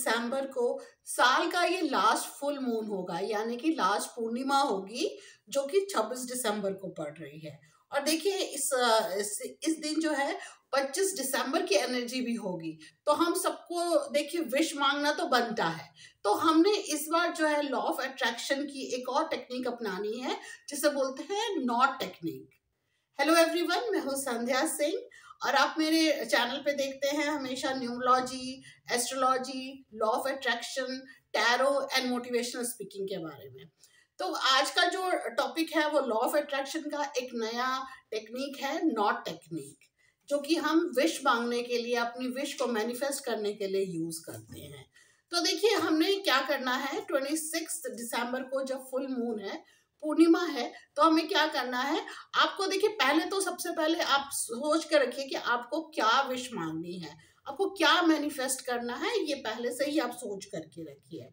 दिसंबर को साल का ये लास्ट फुल मून होगा, यानी कि लास्ट पूर्णिमा होगी, जो कि 26 दिसंबर को पड़ रही है। और देखिए इस दिन जो है 25 दिसंबर की एनर्जी भी होगी, तो हम सबको देखिए विश मांगना तो बनता है। तो हमने इस बार जो है लॉ ऑफ अट्रैक्शन की एक और टेक्निक अपनानी है, जिसे बोलते हैं नॉट टेक्निक। हेलो एवरीवन, मैं हूँ संध्या सिंह और आप मेरे चैनल पे देखते हैं हमेशा numerology, astrology, law of attraction, tarot and motivational speaking के बारे में। तो आज का जो टॉपिक है वो लॉ ऑफ अट्रैक्शन का एक नया टेक्निक है, नॉट टेक्निक, जो कि हम विश मांगने के लिए, अपनी विश को मैनिफेस्ट करने के लिए यूज करते हैं। तो देखिए हमने क्या करना है, 26 दिसंबर को जब फुल मून है, पूर्णिमा है, तो हमें क्या करना है, आपको देखिए पहले तो सबसे पहले आप सोच कर रखिए कि आपको क्या विश मांगनी है, आपको क्या मैनिफेस्ट करना है, ये पहले से ही आप सोच करके रखिए।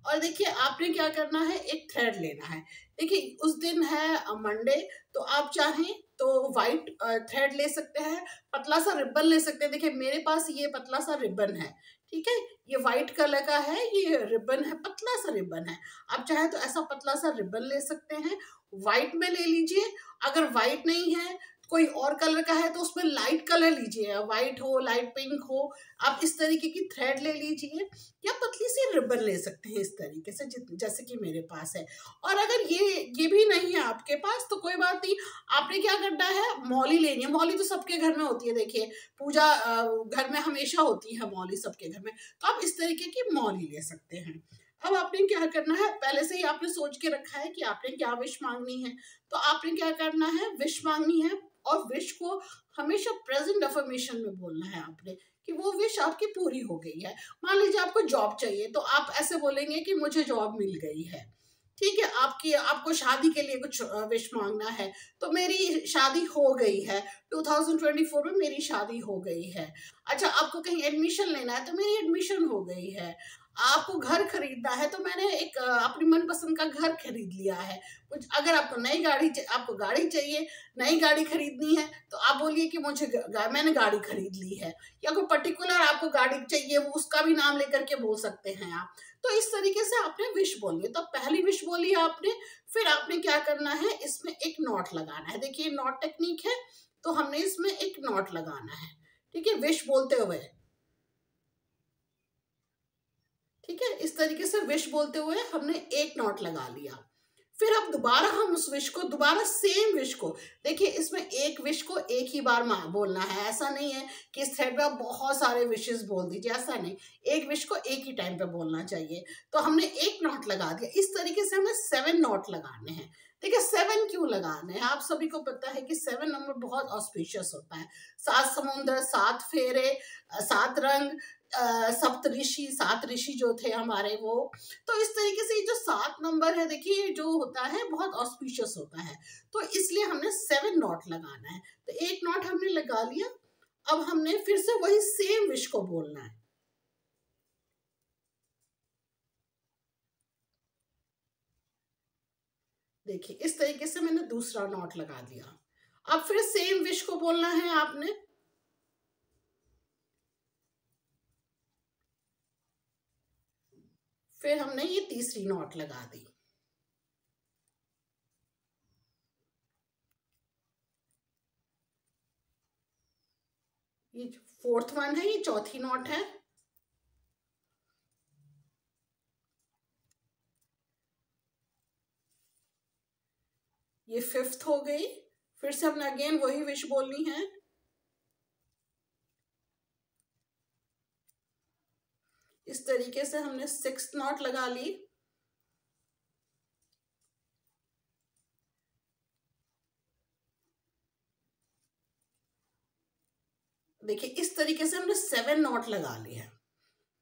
और देखिए आपने क्या करना है, एक थ्रेड लेना है। देखिए उस दिन है मंडे, तो आप चाहें तो वाइट थ्रेड ले सकते हैं, पतला सा रिबन ले सकते हैं। देखिए मेरे पास ये पतला सा रिबन है, ठीक है, ये वाइट कलर का है, ये रिबन है, पतला सा रिबन है। आप चाहें तो ऐसा पतला सा रिबन ले सकते हैं, वाइट में ले लीजिए। अगर वाइट नहीं है, कोई और कलर का है, तो उसमें लाइट कलर लीजिए, वाइट हो, लाइट पिंक हो, आप इस तरीके की थ्रेड ले लीजिए, या पतली सी रिबन ले सकते हैं इस तरीके से, जैसे कि मेरे पास है। और अगर ये भी नहीं है आपके पास तो कोई बात नहीं, आपने क्या करना है, मौली लेनी है। मौली तो सबके घर में होती है, देखिए पूजा घर में हमेशा होती है मौली सबके घर में, तो आप इस तरीके की मौली ले सकते हैं। अब आपने क्या करना है, पहले से ही आपने सोच के रखा है कि आपने क्या विश मांगनी है, तो आपने क्या करना है, विश मांगनी है और विश को हमेशा प्रेजेंट अफर्मेशन में बोलना है आपने, कि वो विश आपकी पूरी हो गई है। मान लीजिए आपको जॉब चाहिए, तो आप ऐसे बोलेंगे कि मुझे जॉब मिल गई है, ठीक है। आपको शादी के लिए कुछ विश मांगना है, तो मेरी शादी हो गई है, 2024 में मेरी शादी हो गई है। अच्छा, आपको कहीं एडमिशन लेना है, तो मेरी एडमिशन हो गई है। आपको घर खरीदना है, तो मैंने एक अपनी मनपसंद का घर खरीद लिया है। कुछ अगर आपको आपको गाड़ी चाहिए, नई गाड़ी खरीदनी है, तो आप बोलिए कि मैंने गाड़ी खरीद ली है। या कोई पर्टिकुलर आपको गाड़ी चाहिए, वो उसका भी नाम लेकर के बोल सकते हैं आप। तो इस तरीके से आपने विश बोली है। तो पहली विश बोली आपने, फिर आपने क्या करना है, इसमें एक नॉट लगाना है। देखिए नॉट टेक्निक है, तो हमने इसमें एक नॉट लगाना है, ठीक है, विश बोलते हुए, ठीक है। इस तरीके से विश बोलते हुए हमने एक नॉट लगा लिया। फिर अब दोबारा हम उस विश को, दोबारा सेम विश को, देखिए इसमें एक विश को एक ही बार बोलना है। ऐसा नहीं है कि इस थ्रेड में आप बहुत सारे विशेस बोल दीजिए, ऐसा नहीं, एक विश को एक ही टाइम पे बोलना चाहिए। तो हमने एक नॉट लगा दिया। इस तरीके से हमें 7 नॉट लगाने हैं। देखिए 7 क्यों लगाने हैं, आप सभी को पता है कि 7 नंबर बहुत ऑस्पिशियस होता है। 7 समुंदर, 7 फेरे, 7 रंग, सप्तऋषि, 7 ऋषि जो थे हमारे, वो, तो इस तरीके से जो 7 नंबर है, देखिए जो होता है बहुत ऑस्पिशियस होता है, तो इसलिए हमने 7 नॉट लगाना है। तो एक नॉट हमने लगा लिया। अब हमने फिर से वही सेम विश को बोलना है। देखिए इस तरीके से मैंने दूसरा नॉट लगा दिया। अब फिर सेम विश को बोलना है आपने। फिर हमने ये तीसरी नॉट लगा दी। ये फोर्थ वन है, ये चौथी नॉट है। ये फिफ्थ हो गई। फिर से हमने अगेन वही विश बोलनी है। इस तरीके से हमने 6th नॉट लगा ली। देखिए इस तरीके से हमने 7 नॉट लगा ली है,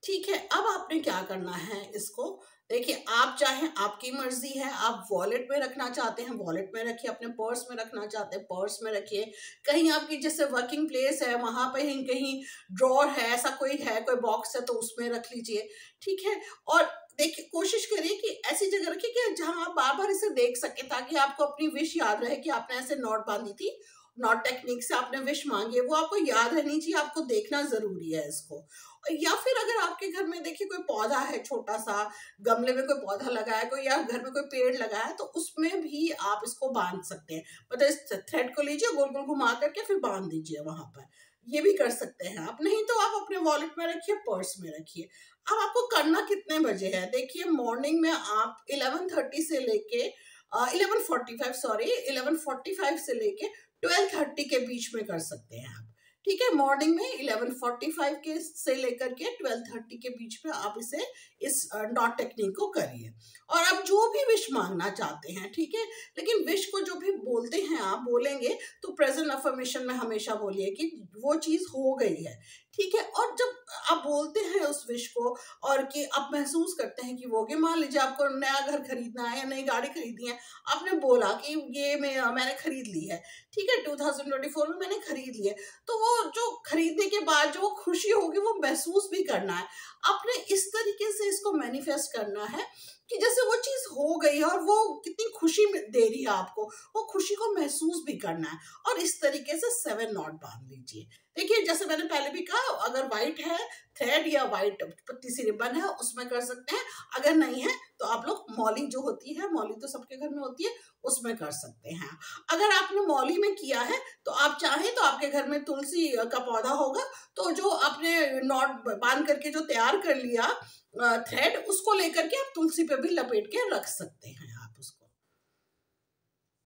ठीक है। अब आपने क्या करना है इसको, देखिए आप चाहें, आपकी मर्जी है, आप वॉलेट में रखना चाहते हैं वॉलेट में रखिए, अपने पर्स में रखना चाहते हैं पर्स में रखिए, कहीं आपकी जैसे वर्किंग प्लेस है वहां पे कहीं ड्रॉर है, ऐसा कोई है, कोई बॉक्स है, तो उसमें रख लीजिए, ठीक है। और देखिए कोशिश करिए कि ऐसी जगह रखिए कि जहां आप बार बार इसे देख सके, ताकि आपको अपनी विश याद रहे कि आपने ऐसे नॉट बांधी थी। नॉट टेक्निक से आपने विश मांगी है वो आपको याद रहनी चाहिए, आपको देखना जरूरी है इसको। या फिर अगर आपके घर में देखिए कोई पौधा है, छोटा सा गमले में कोई पौधा लगा है कोई, या घर में कोई पेड़ लगा है, तो उसमें भी आप इसको बांध सकते हैं। मतलब इस थ्रेड को लीजिए, गोल गोल घुमा करके फिर बांध दीजिए वहां पर, ये भी कर सकते हैं आप। नहीं तो आप अपने वॉलेट में रखिए, पर्स में रखिए। अब आपको करना कितने बजे है, देखिए मॉर्निंग में आप 11:30 से लेके 11:45 सॉरी 11:45 से लेके 12:30 के बीच में कर सकते हैं आप। ठीक है, मॉर्निंग में 11:45 के से लेकर के 12:30 के बीच में आप इसे इस डॉट टेक्निक को करिए। और आप जो भी विश मांगना चाहते हैं, ठीक है, लेकिन विश को जो भी बोलते हैं आप बोलेंगे तो प्रेजेंट अफर्मेशन में हमेशा बोलिए कि वो चीज हो गई है। ठीक है, और जब आप बोलते हैं उस विश को और कि आप महसूस करते हैं कि वो हो गया, मान लीजिए आपको नया घर खरीदना है या नई गाड़ी खरीदनी है, आपने बोला कि ये मैंने खरीद ली है, ठीक है, 2024 में मैंने खरीद ली है, तो वो जो खरीदने के बाद जो खुशी होगी वो महसूस भी करना है। आपने इस तरीके से इसको मैनिफेस्ट करना है कि जैसे वो चीज हो गई है और वो कितनी खुशी दे रही है आपको, वो खुशी को महसूस भी करना है। और इस तरीके से 7 नॉट बांध लीजिए। देखिए जैसे मैंने पहले भी कहा, अगर व्हाइट है थ्रेड या व्हाइट पतली सी रिबन है उसमें कर सकते हैं, अगर नहीं है तो आप लोग मौली जो होती है, मौली तो सबके घर में होती है, उसमें कर सकते हैं। अगर आपने मौली में किया है तो आप चाहें तो आपके घर में तुलसी का पौधा होगा, तो जो आपने नॉट बांध करके जो तैयार कर लिया थ्रेड, उसको लेकर के आप तुलसी पे भी लपेट के रख सकते हैं।